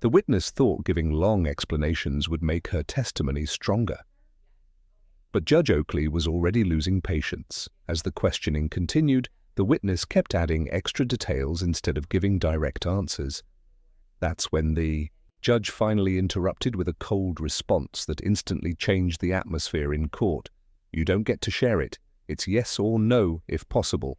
The witness thought giving long explanations would make her testimony stronger. But Judge Oakley was already losing patience. As the questioning continued, the witness kept adding extra details instead of giving direct answers. That's when the judge finally interrupted with a cold response that instantly changed the atmosphere in court. You don't get to share it. It's yes or no if possible.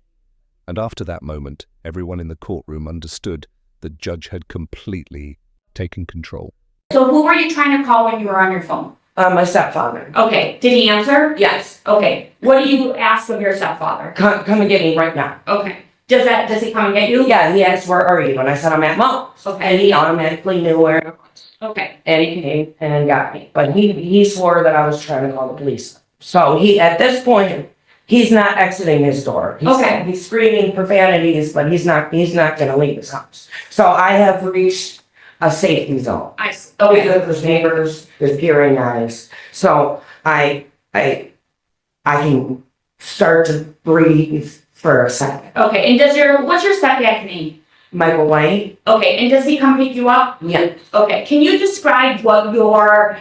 And after that moment, everyone in the courtroom understood the judge had completely taken control. So who were you trying to call when you were on your phone? My stepfather. Okay. Did he answer? Yes. Okay. What do you ask of your stepfather? Come and get me right now. Okay. Does he come and get you? Yeah, he asked, where are you? And I said, I'm at Mom's. Okay. And he automatically knew where I was. Okay. And he came and got me. But he swore that I was trying to call the police. So at this point, he's not exiting his door. He's screaming profanities, but he's not gonna leave his house. So I have reached a safety zone. Okay. Because there's neighbors, there's peering eyes. So I can start to breathe for a second. Okay. And what's your stepdad's name? Michael White? Okay. And does he come pick you up? Yeah. Okay. Can you describe what your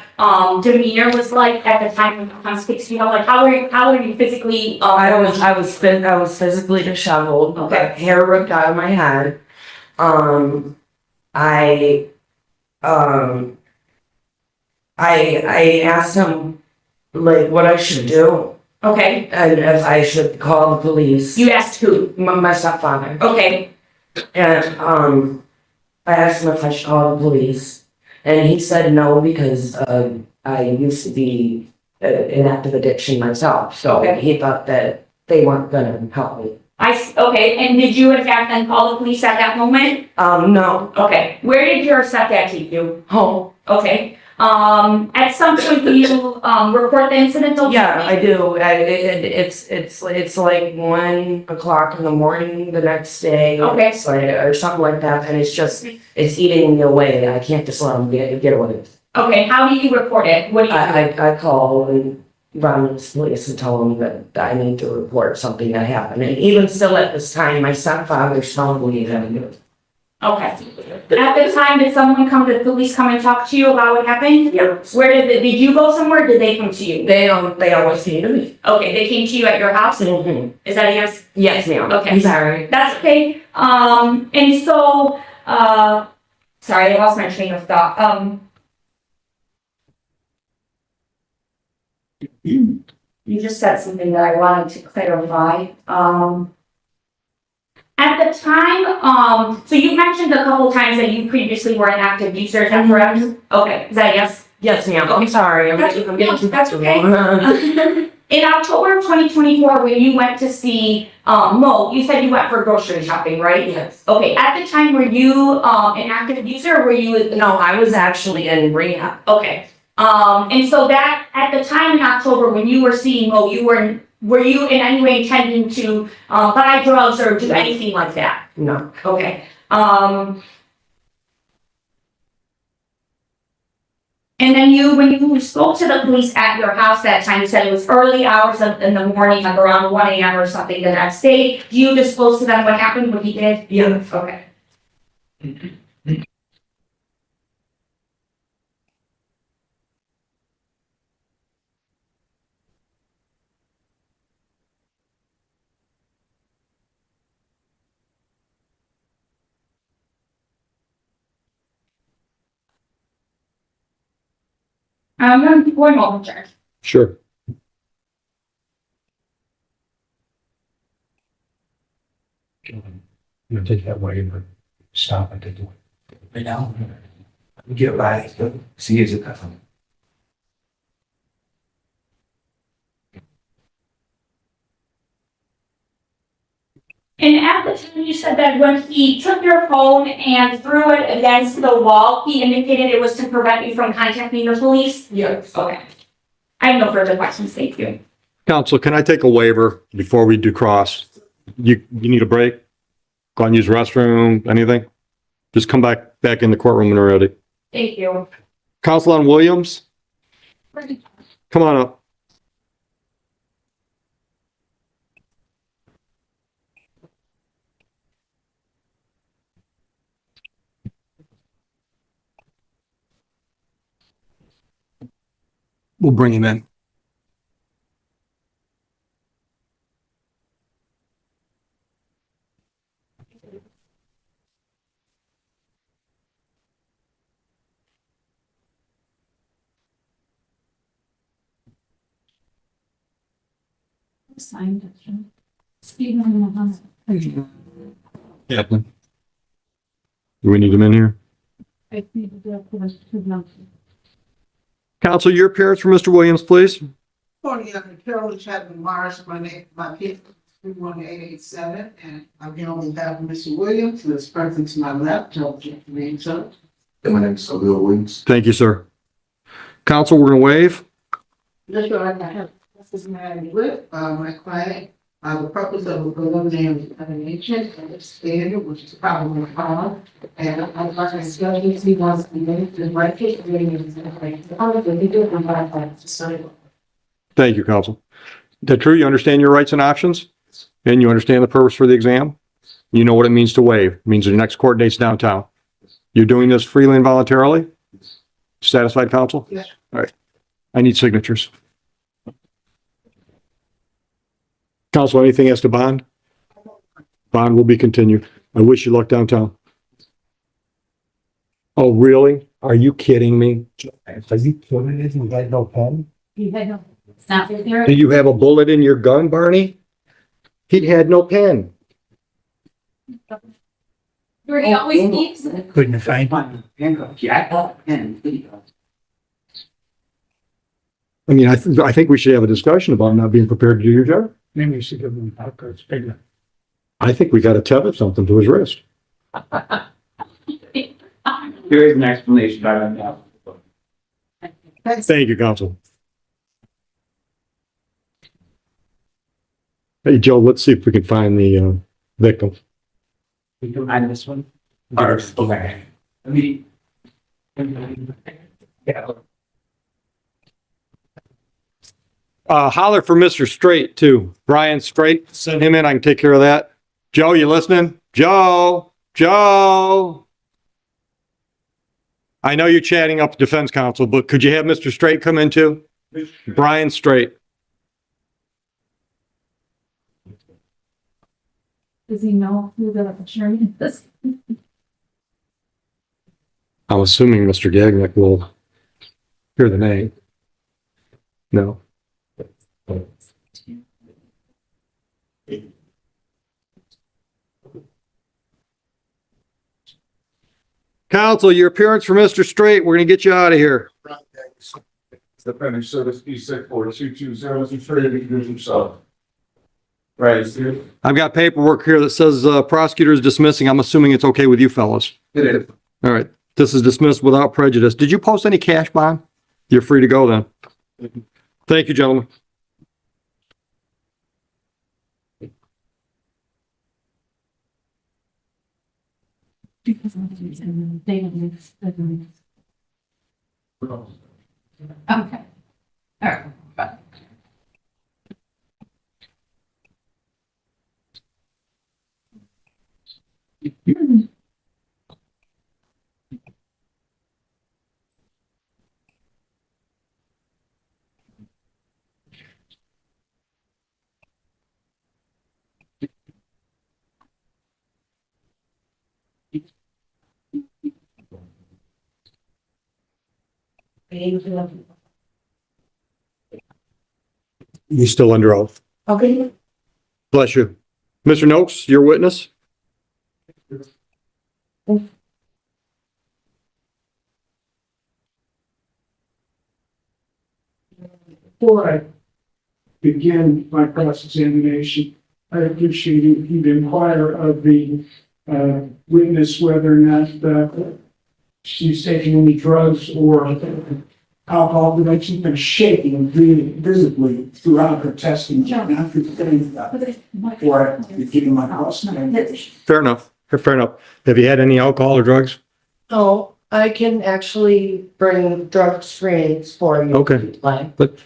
demeanor was like at the time when he comes picks you up? Like how are you physically? I was physically disheveled. Okay. Hair ripped out of my head. I asked him like what I should do. Okay. And if I should call the police. You asked who? My stepfather. Okay. And I asked him if I should call the police, and he said no because I used to be in active addiction myself. So Okay. he thought that they weren't gonna help me. Okay. And did you in fact then call the police at that moment? No. Okay. Where did your stepdad take you? Home. Okay. At some point, do you report the incident? Yeah, I do. It's like 1 o'clock in the morning the next day. Okay. It's like, or something like that, and it's eating me away. I can't just let them get away. Okay. How do you report it? What do you do? I call and run to the police and tell them that I need to report something that happened. And even still at this time, my stepfather's telling me that I do. Okay. At the time, did the police come and talk to you about what happened? Yes. Where did you go somewhere? Or did they come to you? They always came to me. Okay, they came to you at your house? Mm-hmm. Is that a yes? Yes, ma'am. Okay. I'm sorry. That's okay. And so, sorry, I lost my train of thought. You just said something that I wanted to clarify. At the time, so you mentioned a couple times that you previously were an active user, is that correct? Okay, is that a yes? Yes, ma'am. I'm sorry. I'm getting too That's okay. comfortable. In October of 2024, when you went to see Mo, you said you went for grocery shopping, right? Yes. Okay, at the time, were you an active user or were you? No, I was actually in rehab. Okay. And so that at the time in October when you were seeing Mo, were you in any way intending to buy drugs or do anything like that? No. Okay. And then when you spoke to the police at your house that time, you said it was early hours in the morning, like around 1 a.m. or something the next day. Do you disclose to them what happened, what he did? Yeah. Okay. One moment, Jack. Sure. I'm gonna take that way and stop and take it right now. Get right. See, is it? And at the time, you said that when he took your phone and threw it against the wall, he indicated it was to prevent you from contacting the police? Yes. Okay. I have no further questions. Thank you. Counsel, can I take a waiver before we do cross? You need a break? Go and use the restroom, anything? Just come back in the courtroom when you're ready. Thank you. Counsel Williams, come on up. We'll bring him in. Signed it. Speed limit. Captain. Do we need him in here? I need to do it for the Counsel, your appearance for Mr. Williams, please. Morning, I'm Carol Chapman Morris, my PIN 31887, and I'm here on behalf of Mr. Williams, who is present to my left, Joe name, sir. My name's Bill Williams. Thank you, sir. Counsel, we're going to waive. Yes, sir, I have, this is my client, the purpose of eliminating determination and the standard, which is probably a problem. And I'd like to discuss this, he wants to be made to the right case, reading his information. He did come back to sign. Thank you, counsel. Is that true? You understand your rights and options? And you understand the purpose for the exam? You know what it means to waive. It means your next court date's downtown. You're doing this freely and voluntarily? Satisfied, counsel? Yes. All right. I need signatures. Counsel, anything as to bond? Bond will be continued. I wish you luck downtown. Oh, really? Are you kidding me? Are you kidding me? You had no pen? He had no, it's not right there. Do you have a bullet in your gun, Barney? He had no pen. Where he always keeps it. Couldn't find my handcuff. Yeah, pen. I mean, I think we should have a discussion about not being prepared to do your job. Maybe you should give him a card. It's bigger. I think we got to tether something to his wrist. There is an explanation by now. Thank you, counsel. Hey, Joe, let's see if we can find the victim. We can find this one. Okay. Let me. Yeah. Holler for Mr. Straight too. Brian Straight, send him in. I can take care of that. Joe, you listening? Joe, I know you're chatting up the defense counsel, but could you have Mr. Straight come in too? Brian Straight. Does he know who the attorney is? I'm assuming Mr. Gagnick will hear the name. No. Counsel, your appearance for Mr. Straight. We're going to get you out of here. The finish service E64220 straight division south. Right, Steve? I've got paperwork here that says prosecutor is dismissing. I'm assuming it's okay with you fellas. It is. All right. This is dismissed without prejudice. Did you post any cash bond? You're free to go then. Thank you, gentlemen. Because of the reason they didn't. Okay. All right. You still under oath. Okay. Bless you. Mr. Noakes, your witness? Before I begin my cross-examination, I appreciate if you'd inquire of the witness whether or not she's taking any drugs or alcohol, but she's been shaking visibly throughout her testing. After before I begin my cross-examination. Fair enough. Fair enough. Have you had any alcohol or drugs? So I can actually bring drug screens for you. Okay. if you'd like. But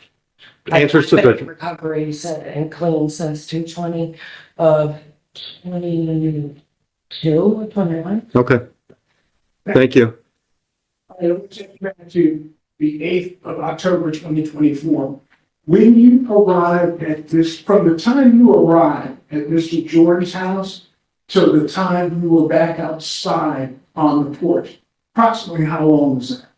answer I've been in sufficient. recovery and clean since 2/20 of 22 or 21. Okay. Thank you. I will take back to the 8th of October, 2024. When you arrived at this, from the time you arrived at Mr. Jordan's house till the time you were back outside on the porch, approximately how long was that?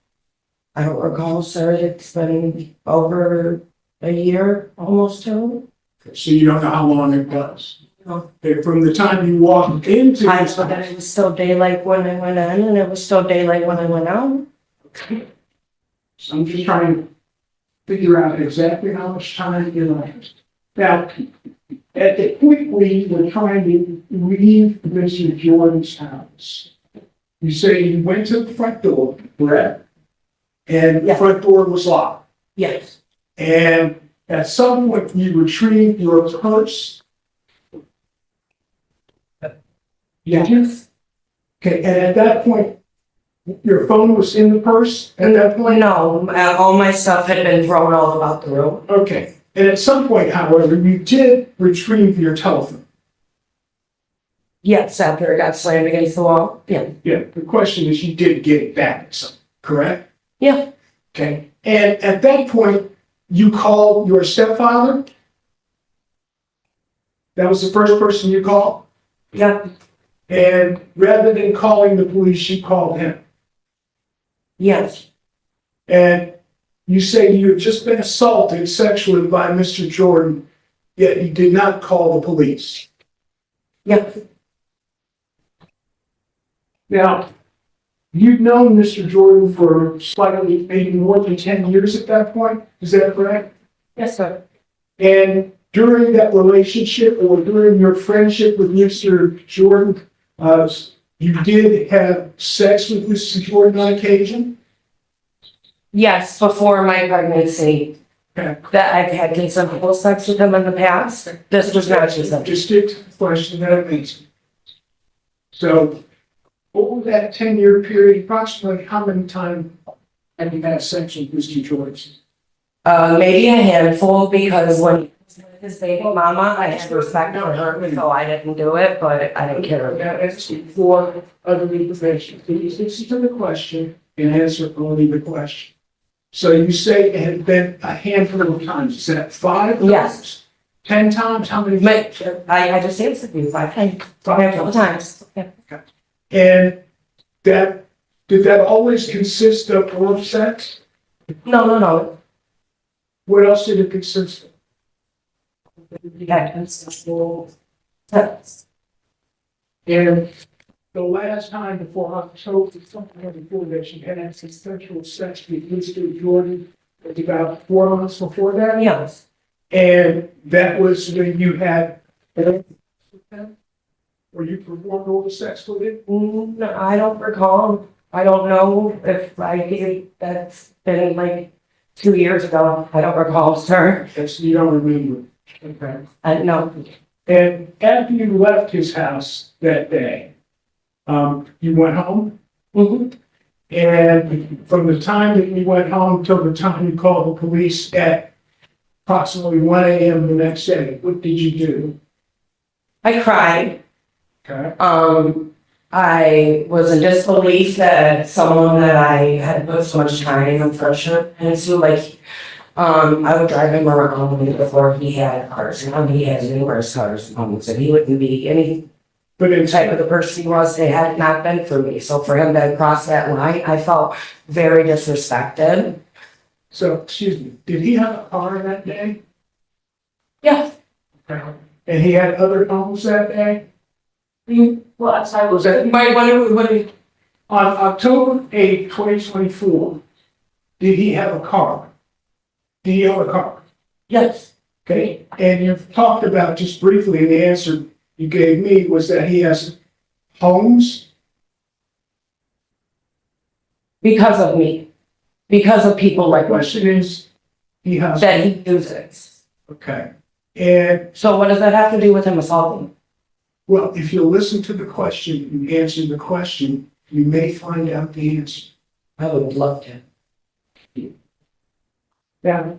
I don't recall, sir. It's been over a year, almost two. So you don't know how long it was? No. Okay, from the time you walked into I his know that it house. was still daylight when I went in, and it was still daylight when I went out. So I'm just trying to figure out exactly how much time you left. Now, at the point where you were trying to leave Mr. Jordan's house, you say you went to the front door, correct? And the Yeah. front door was locked. Yes. And at some point you retrieved your purse. Yes. Okay, and at that point, your phone was in the purse at that point? No, all my stuff had been thrown all about the room. Okay, and at some point, however, you did retrieve your telephone. Yes, after it got slammed against the wall. Yeah. Yeah, the question is, you did get it back, so, correct? Yeah. Okay, and at that point, you called your stepfather? That was the first person you called? Yeah. And rather than calling the police, you called him? Yes. And you say you had just been assaulted sexually by Mr. Jordan, yet you did not call the police. Yeah. Now, you've known Mr. Jordan for slightly, maybe more than 10 years at that point, is that correct? Yes, sir. And during that relationship or during your friendship with Mr. Jordan, you did have sex with Mr. Jordan on occasion? Yes, before my pregnancy. Okay. That I've had consensual sex with him in the past. This was not consensual. Just stick to the question that I mentioned. So, over that 10-year period, approximately how many times have you had sex with Mr. Jordan? Maybe a handful, because when he was with his baby mama, I had respect for her, so I didn't do it, but I didn't care. Now, that's for other information. Please listen to the question and answer only the question. So you say it had been a handful of times. Is that 5 times? Yes. 10 times? How many? I just answered you 5 times. 5 times. Yeah. And did that always consist of oral sex? No. What else did it consist of? We had consensual sex. And the last time before October 2024 that you had consensual sex with Mr. Jordan was about 4 months before that? Yes. And that was when you had, or you performed oral sex with him? No, I don't recall. I don't know if I did. That's been like 2 years ago. I don't recall, sir. Yes, you don't remember. Okay. No. And after you left his house that day, you went home? Mm-hmm. And from the time that you went home till the time you called the police at approximately 1 a.m. the next day, what did you do? I cried. Okay. I was in disbelief that someone that I had put so much time and friendship into, like, I would drive him around before he had cars. Now he has numerous cars, so he wouldn't be any But in type of the person he was, it had not been for me. So for him to cross that line, I felt very disrespected. So, excuse me, did he have a car that day? Yeah. And he had other homes that day? Well, that's how I Was that when on October 8th, 2024? Did he have a car? Did he own a car? yes. Okay, and you've talked about just briefly, and the answer you gave me was that he has homes? Because of me. Because of people The like me question is, he has, that he uses. okay. And, So what does that have to do with him assaulting? well, if you listen to the question and answer the question, you may find out the answer. I would love to. Now,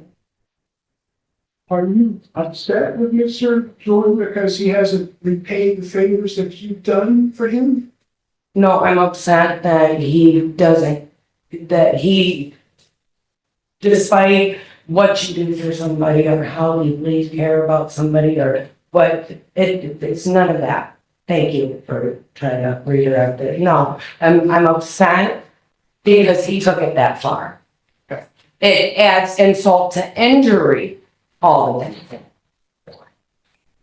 are you upset with Mr. Jordan because he hasn't repaid the favors that you've done for him? No, I'm upset that he doesn't, that he despite what you do for somebody or how you really care about somebody but it's none of that. Thank you for trying to redirect it. No, I'm upset because he took it that far. It adds insult to injury all the time.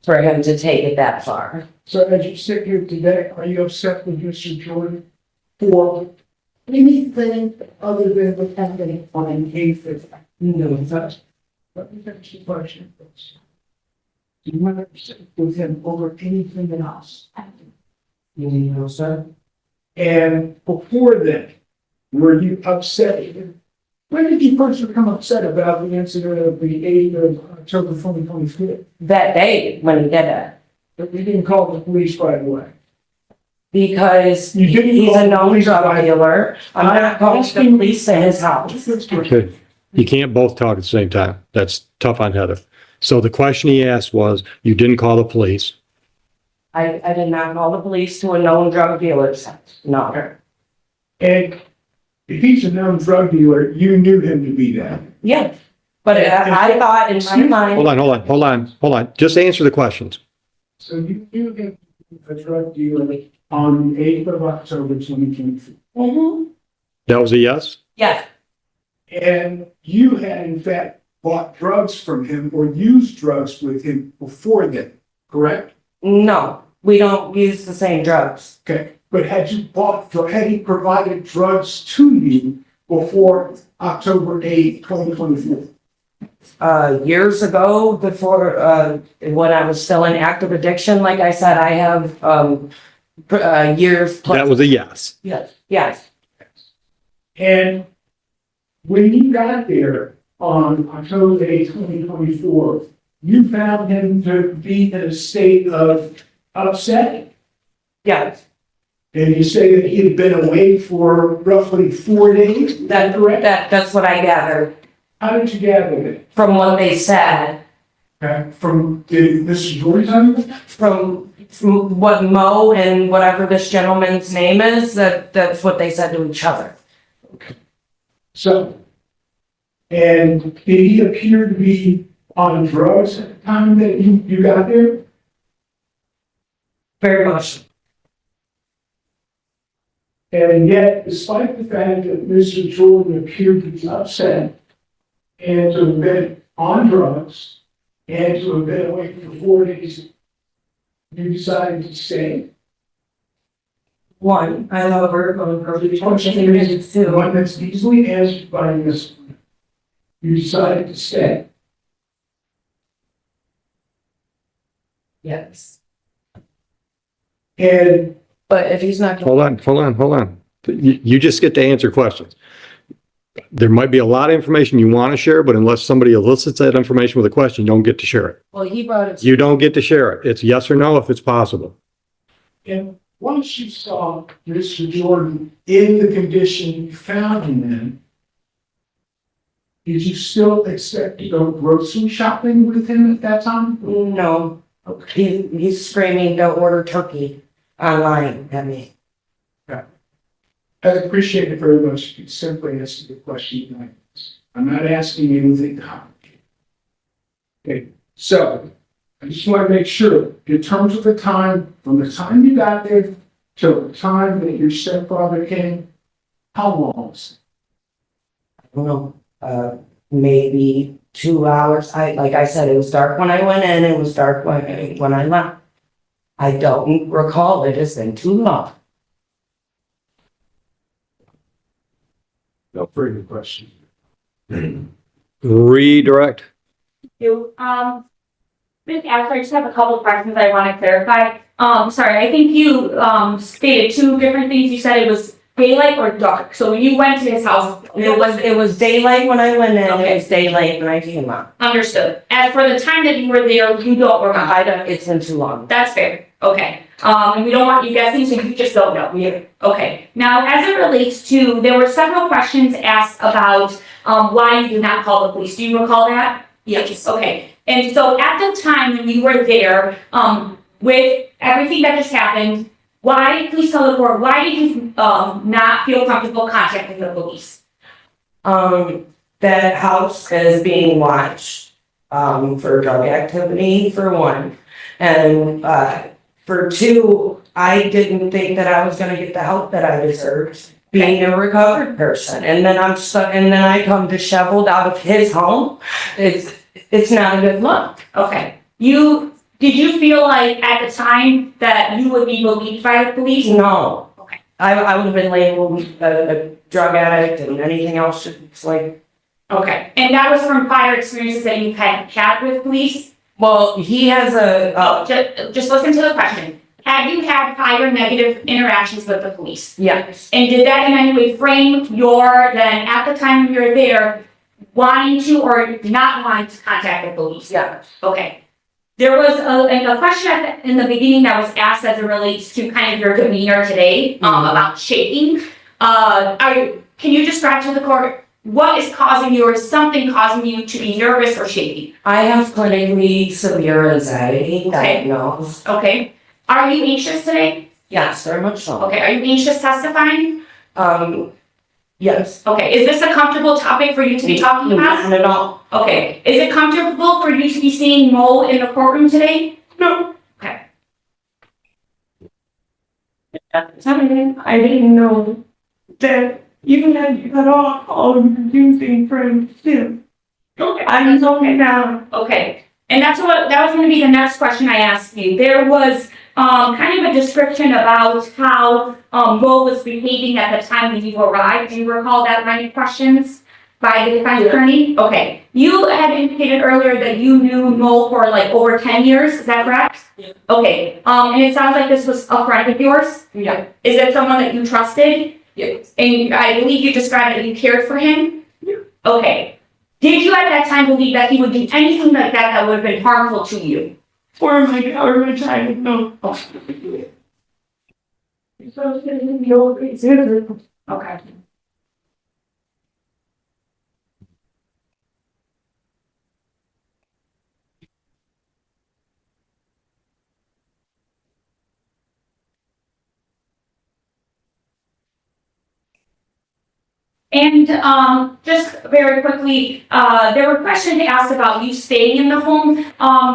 For him to take it that far. So as you sit here today, are you upset with Mr. Jordan for anything other than what happened on April? No, Let me finish the question first. Do you want to upset with him over anything else? you know, sir. And before then, were you upset? When did you first become upset about the incident of the 8th of October 2024? That day when he did it. But you didn't call the police right away. Because You didn't he's call a the known police drug right dealer. I'm not calling the police in his house. Okay, you can't both talk at the same time. That's tough on Heather. So the question he asked was, you didn't call the police. I did not call the police to a known drug dealer's house. No. And if he's a known drug dealer, you knew him to be that. Yeah. But I thought in my mind, Hold on. Just answer the questions. So you knew him to be a drug dealer on the 8th of October 2024. Mhm. That was a yes? Yes, And you had in fact bought drugs from him or used drugs with him before then, correct? no, we don't use the same drugs. Okay, but had he provided drugs to you before October 8th, 2024? Years ago, before, when I was still in active addiction, like I said, I have, years plus. That was a yes. Yes. And when you got there on October 8th, 2024, you found him to be in a state of upset. Yes, And you say that he had been away for roughly 4 days. Is that correct? that's what I gathered How did you gather that? from what they said, Okay, from Mr. Jordan? from what Mo and whatever this gentleman's name is, that's what they said to each other. So, and did he appear to be on drugs at the time that you got there? Very much. And yet, despite the fact that Mr. Jordan appeared to be upset and to have been on drugs and to have been away for 4 days, you decided to stay. One, I love her, going for the One that's easily answered by this one. You decided to stay. Yes. And But if he's not. Hold on. You just get to answer questions. There might be a lot of information you want to share, but unless somebody elicits that information with a question, you don't get to share it. Well, he brought it. You don't get to share it. It's yes or no if it's possible. And once you saw Mr. Jordan in the condition you found him in, did you still expect to go grocery shopping with him at that time? No, he's screaming to order turkey online at me. I appreciate it very much. You simply answer the question like this. I'm not asking you anything complicated. Okay, so I just want to make sure, in terms of the time, from the time you got there till the time that your stepfather came, how long was it? I don't know, maybe 2 hours. Like I said, it was dark when I went in, it was dark when I left. I don't recall it has been too long. No further question. Redirect. Ms. Ashley, I just have a couple of questions I want to clarify. Sorry, I think you, stated two different things. You said it was daylight or dark. So when you went to his house, It was daylight when I went in, it Okay. was daylight when I came out. understood. As for the time that you were there, you don't remember. It's been too long. That's fair. Okay. And we don't want you guessing, so you just don't know. Okay. Now, as it relates to, there were several questions asked about, why you did not call the police. Do you recall that? Yes. Okay. And so at the time when you were there, with everything that just happened, please tell the board, why did you, not feel comfortable contacting the police? that house is being watched, for drug activity, for one. And, for two, I didn't think that I was gonna get the help that I deserved, being a recovered person. And then I'm stuck, and then I come disheveled out of his home. It's not a good look. Okay. Did you feel like at the time that you would be believed by the police? No. Okay. I would have been labeled a drug addict and anything else. It's like, Okay. And that was from prior experiences that you've had with police? well, he has Just listen to the question. Have you had prior negative interactions with the police? yes, And did that in any way frame then at the time you were there, wanting to or not wanting to contact the police? yeah. Okay. There was a question in the beginning that was asked as it relates to kind of your demeanor today, about shaking. Can you describe to the court what is causing you or is something causing you to be nervous or shaky? I have clinically severe anxiety Okay. diagnosed. Okay. Are you anxious today? Yes, very much so. Okay. Are you anxious testifying? Yes. Okay. Is this a comfortable topic for you to be talking about? Not at all. Okay. Is it comfortable for you to be seeing Mo in the courtroom today? No. Okay. I didn't know that even had you cut off all of the using friends too. Okay. I'm okay now. Okay. And that was going to be the next question I asked you. There was kind of a description about how Mo was behaving at the time when you arrived. Do you recall that line of questions by the defense attorney? Okay. You had indicated earlier that you knew Mo for like over 10 years. Is that correct? Yeah. Okay. And it sounds like this was a friend of yours. Yeah. Is it someone that you trusted? Yes. And I believe you described that you cared for him? Yeah. Okay. Did you at that time believe that he would do anything like that that would have been harmful to you? Or my child, no. Okay. And just very quickly, there were questions asked about you staying in the home.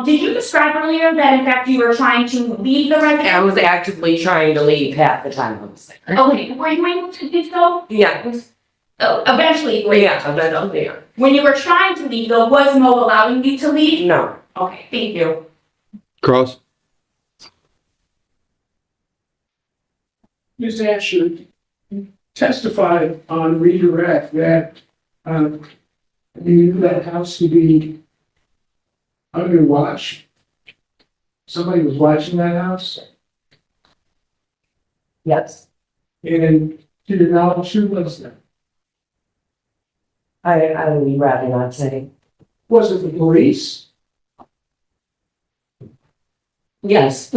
Did you describe earlier that in fact you were trying to leave the residence? I was actively trying to leave half the time I was there. Okay, were you able to do so? Yeah. Eventually, you were able to do so. There. When you were trying to leave, though, was Mo allowing you to leave? No. Okay, thank you. Cross? Ms. Asher testified on redirect that, you knew that house to be under watch. Somebody was watching that house, Yes. and to your knowledge, who was that? I would rather not say. Was it the police? Yes.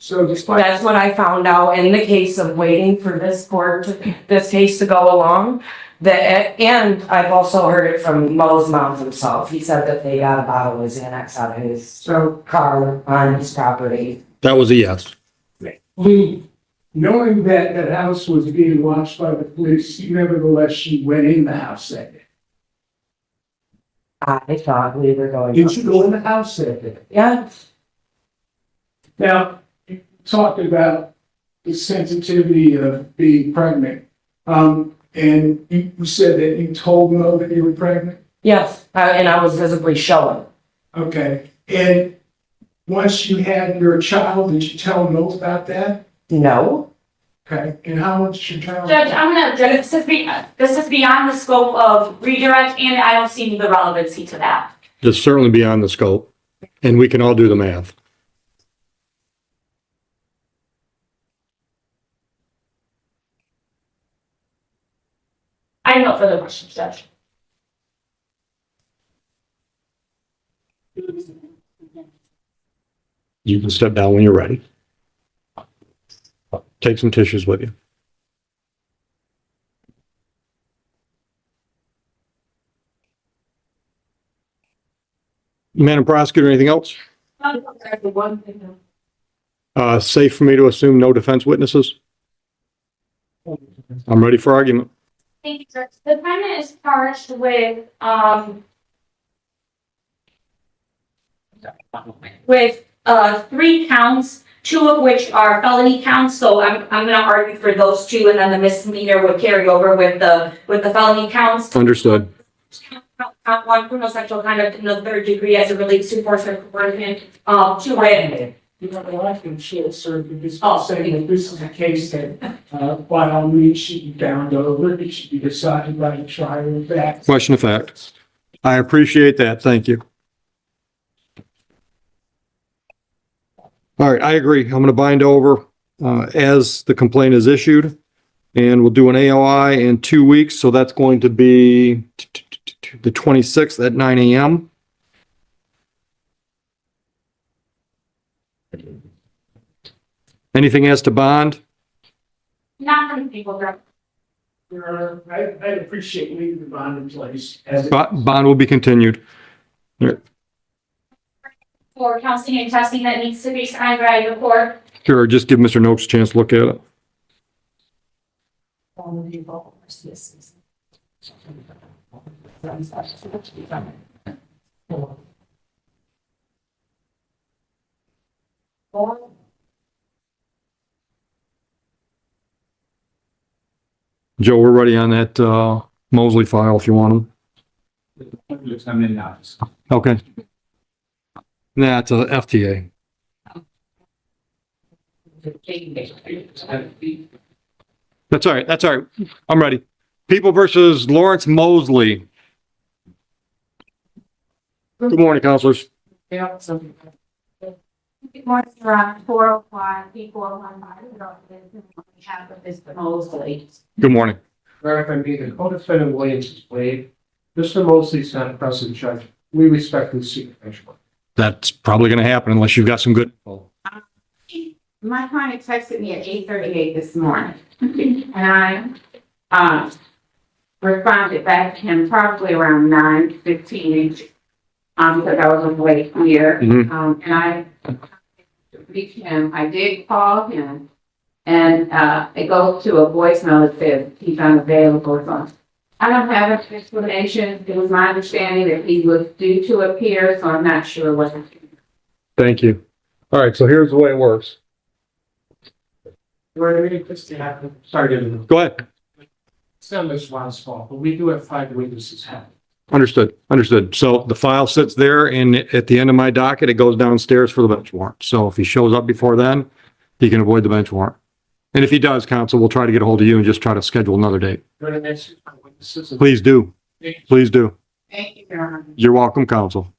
So despite, That's what I found out in the case of waiting for this case to go along. And I've also heard it from Mo's mom himself. He said that they got a bottle of Xanax out of his so car on his property. That was a yes. knowing that that house was being watched by the police, nevertheless, she went in the house that day. I thought we were going. Did you go in the house that day? Yeah. Now, you talked about the sensitivity of being pregnant. And you said that you told Mo that you were pregnant? Yes, and I was visibly showing. Okay, and once you had your child, did you tell Mo about that? No. Okay, and how much did your child? Judge, this is beyond the scope of redirect, and I don't see the relevancy to that. It's certainly beyond the scope, and we can all do the math. I have no further questions, Judge. You can step down when you're ready. Take some tissues with you. Madam Prosecutor, anything else? Safe for me to assume no defense witnesses? I'm ready for argument. Thank you, sir. The defendant is charged with 3 counts, 2 of which are felony counts, so I'm gonna argue for those 2, and then the misdemeanor would carry over with the felony counts. Understood. Count 1, criminal sexual conduct in the 3rd degree as it relates to force or coercion, to it. You know, well, I can share, sir, because I'm saying that this is a case that, by all means, should be bound over, it should be decided by the trial of fact. Question of fact. I appreciate that. Thank you. All right, I agree. I'm going to bind over as the complaint is issued, and we'll do an AOI in 2 weeks. So that's going to be the 26th at 9 a.m. Anything as to bond? Not from people, right? I'd appreciate leaving the bond in place as it Bond will be continued. For counseling and testing that needs to be signed by the court. Sure, just give Mr. Noakes a chance to look at it. Joe, we're ready on that Mosley file if you want them. Looks I'm in now. Okay. Nah, it's a FTA. That's all right. That's all right. I'm ready. People versus Lawrence Mosley. Good morning, counselors. Good morning, Ron. 405, P415, on behalf of Mr. Mosley. Good morning. Verify me, the co-defendant Williams is waived. Mr. Mosley is not a present judge. We respectfully seek a bench warrant. That's probably going to happen unless you've got some good info. My client texted me at 8:38 this morning, and I responded back to him probably around 9:15, because I was away here. Mhm. And I reached him. I did call him, and it goes to a voicemail that says he's unavailable. So I don't have an explanation. It was my understanding that he was due to appear, so I'm not sure what. Thank you. All right, so here's the way it works. We're going to happen. Sorry to interrupt. Go ahead. It's not Ms. Ron's fault, but we do have 5 witnesses happen. Understood. Understood. So the file sits there, and at the end of my docket, it goes downstairs for the bench warrant. So if he shows up before then, he can avoid the bench warrant. And if he does, counsel, we'll try to get a hold of you and just try to schedule another date. We're going to answer my witnesses. Please do. Please do. Thank you, Your Honor. You're welcome, counsel.